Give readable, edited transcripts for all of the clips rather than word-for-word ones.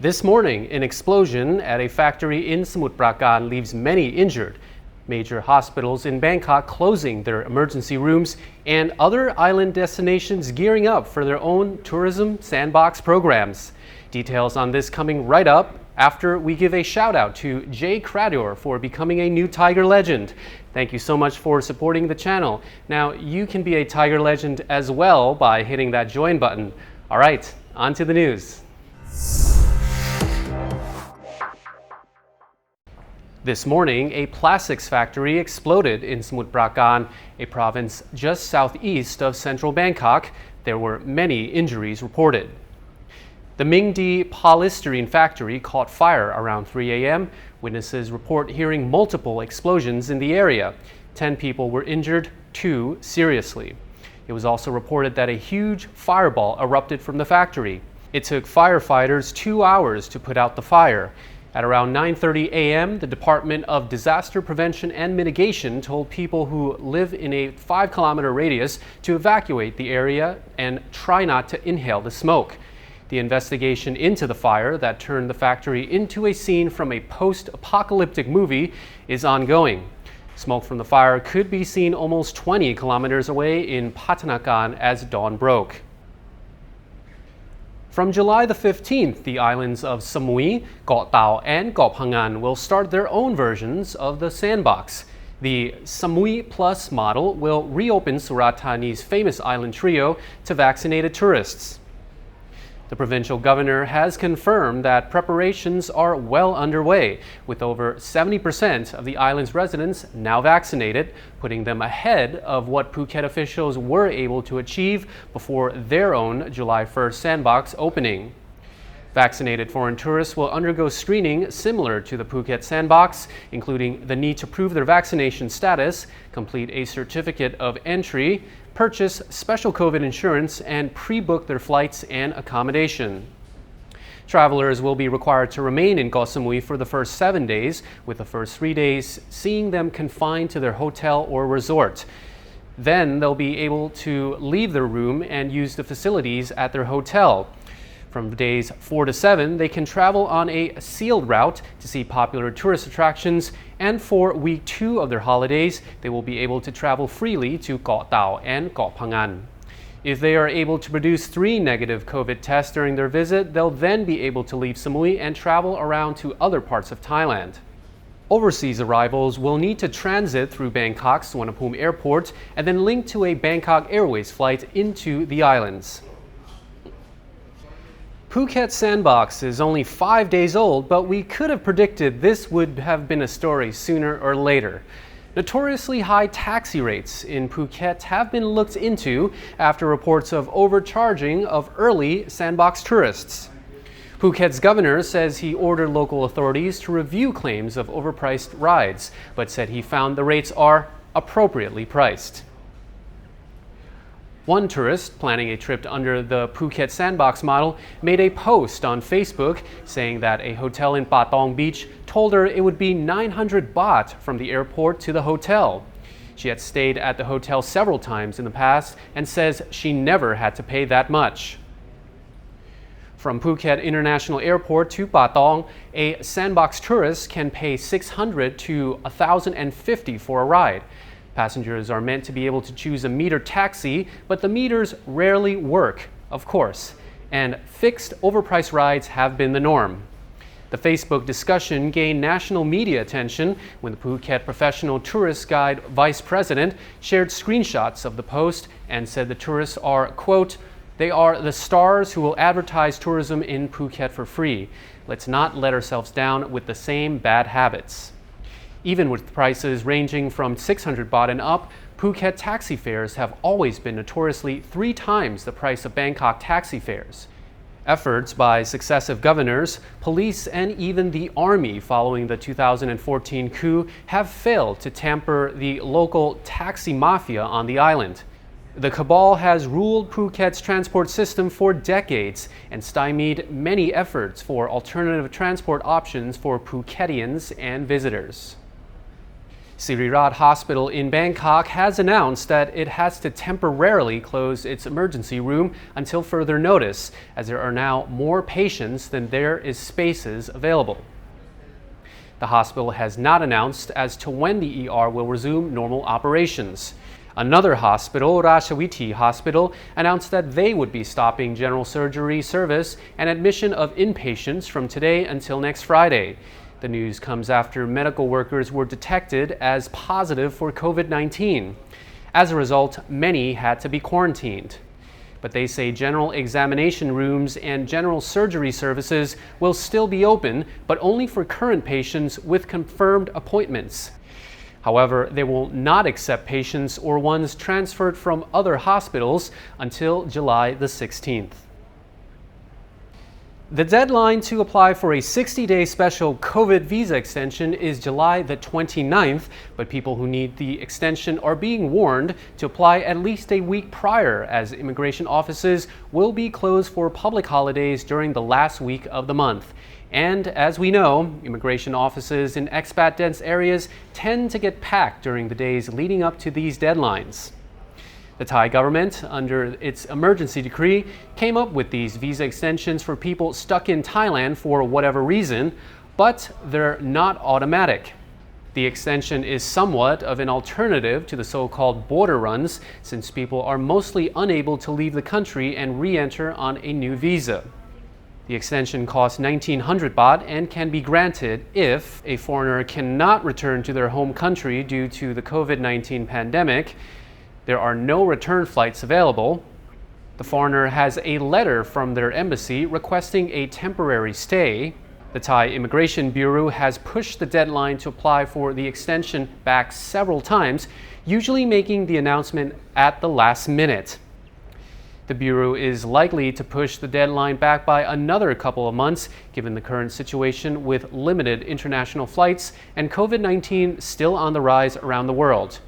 This morning, an explosion at a factory in Samut Prakan leaves many injured. Major hospitals in Bangkok closing their emergency rooms, and other island destinations gearing up for their own tourism sandbox programs. Details on this coming right up after we give a shout out to Jay Crador for becoming a new Thaiger legend. Thank you so much for supporting the channel. Now, you can be a Thaiger legend as well by hitting that join button. All right, on to the news. This morning, a plastics factory exploded in Samut Prakan, a province just southeast of central Bangkok. There were many injuries reported. The Mingdi polystyrene factory caught fire around 3 a.m. Witnesses report hearing multiple explosions in the area. 10 people were injured, 2 seriously. It was also reported that a huge fireball erupted from the factory. It took firefighters 2 hours to put out the fire. At around 9:30 a.m., the Department of Disaster Prevention and Mitigation told people who live in a 5-kilometer radius to evacuate the area and try not to inhale the smoke. The investigation into the fire that turned the factory into a scene from a post-apocalyptic movie is ongoing. Smoke from the fire could be seen almost 20 kilometers away in Koh Tao as dawn broke. From July the 15th, the islands of Samui, Koh Tao, and Koh Pha Ngan will start their own versions of the sandbox. The Samui Plus model will reopen Surat Thani's famous island trio to vaccinated tourists. The provincial governor has confirmed that preparations are well underway, with over 70% of the island's residents now vaccinated, putting them ahead of what Phuket officials were able to achieve before their own July 1st sandbox opening. Vaccinated foreign tourists will undergo screening similar to the Phuket Sandbox, including the need to prove their vaccination status, complete a certificate of entry, purchase special COVID insurance, and pre-book their flights and accommodation. Travelers will be required to remain in Koh Samui for the first 7 days, with the first 3 days seeing them confined to their hotel or resort. Then they'll be able to leave their room and use the facilities at their hotel. From days 4 to 7, they can travel on a sealed route to see popular tourist attractions, and for week 2 of their holidays, they will be able to travel freely to Koh Tao and Koh Pha Ngan. If they are able to produce 3 negative COVID tests during their visit, they'll then be able to leave Samui and travel around to other parts of Thailand. Overseas arrivals will need to transit through Bangkok's Suvarnabhumi Airport and then link to a Bangkok Airways flight into the islands. Phuket Sandbox is only 5 days old, but we could have predicted this would have been a story sooner or later. Notoriously high taxi rates in Phuket have been looked into after reports of overcharging of early sandbox tourists. Phuket's governor says he ordered local authorities to review claims of overpriced rides, but said he found the rates are appropriately priced. One tourist planning a trip under the Phuket Sandbox model made a post on Facebook saying that a hotel in Patong Beach told her it would be 900 baht from the airport to the hotel. She had stayed at the hotel several times in the past and says she never had to pay that much. From Phuket International Airport to Patong, a sandbox tourist can pay 600 to 1,050 for a ride. Passengers are meant to be able to choose a meter taxi, but the meters rarely work, of course, and fixed overpriced rides have been the norm. The Facebook discussion gained national media attention when the Phuket Professional Tourist Guide Vice President shared screenshots of the post and said the tourists are, quote, "They are the stars who will advertise tourism in Phuket for free. Let's not let ourselves down with the same bad habits." Even with prices ranging from 600 baht and up, Phuket taxi fares have always been notoriously 3 times the price of Bangkok taxi fares. Efforts by successive governors, police, and even the army following the 2014 coup have failed to tamper the local taxi mafia on the island. The cabal has ruled Phuket's transport system for decades and stymied many efforts for alternative transport options for Phuketians and visitors. Siriraj Hospital in Bangkok has announced that it has to temporarily close its emergency room until further notice, as there are now more patients than there is spaces available. The hospital has not announced as to when the ER will resume normal operations. Another hospital, Ratchawithi Hospital, announced that they would be stopping general surgery service and admission of inpatients from today until next Friday. The news comes after medical workers were detected as positive for COVID-19. As a result, many had to be quarantined. But they say general examination rooms and general surgery services will still be open, but only for current patients with confirmed appointments. However, they will not accept patients or ones transferred from other hospitals until July the 16th. The deadline to apply for a 60-day special COVID visa extension is July the 29th, but people who need the extension are being warned to apply at least a week prior, as immigration offices will be closed for public holidays during the last week of the month. And as we know, immigration offices in expat-dense areas tend to get packed during the days leading up to these deadlines. The Thai government, under its emergency decree, came up with these visa extensions for people stuck in Thailand for whatever reason, but they're not automatic. The extension is somewhat of an alternative to the so-called border runs, since people are mostly unable to leave the country and re-enter on a new visa. The extension costs 1,900 baht and can be granted if a foreigner cannot return to their home country due to the COVID-19 pandemic. There are no return flights available. The foreigner has a letter from their embassy requesting a temporary stay. The Thai Immigration Bureau has pushed the deadline to apply for the extension back several times, usually making the announcement at the last minute. The Bureau is likely to push the deadline back by another couple of months, given the current situation with limited international flights and COVID-19 still on the rise around the world.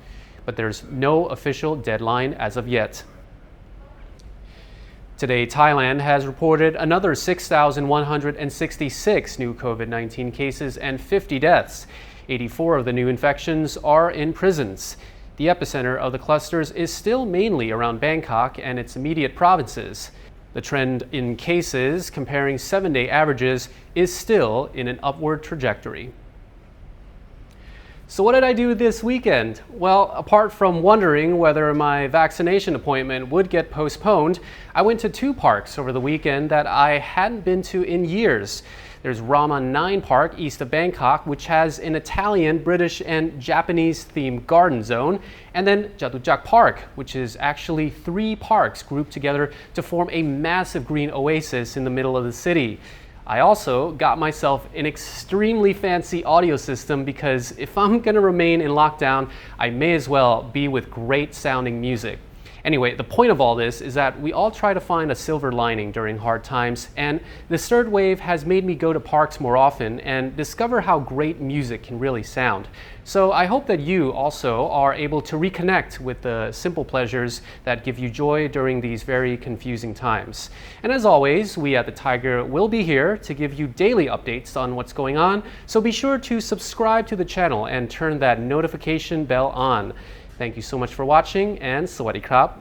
But there's no official deadline as of yet. Today, Thailand has reported another 6,166 new COVID-19 cases and 50 deaths. 84 of the new infections are in prisons. The epicenter of the clusters is still mainly around Bangkok and its immediate provinces. The trend in cases, comparing 7-day averages, is still in an upward trajectory. So what did I do this weekend? Well, apart from wondering whether my vaccination appointment would get postponed, I went to 2 parks over the weekend that I hadn't been to in years. There's Raman 9 Park east of Bangkok, which has an Italian, British, and Japanese-themed garden zone, and then Jatuchak Park, which is actually 3 parks grouped together to form a massive green oasis in the middle of the city. I also got myself an extremely fancy audio system because if I'm going to remain in lockdown, I may as well be with great sounding music. Anyway, the point of all this is that we all try to find a silver lining during hard times, and this third wave has made me go to parks more often and discover how great music can really sound. So I hope that you also are able to reconnect with the simple pleasures that give you joy during these very confusing times. And as always, we at the Thaiger will be here to give you daily updates on what's going on, so be sure to subscribe to the channel and turn that notification bell on. Thank you so much for watching, and Sawadee krap.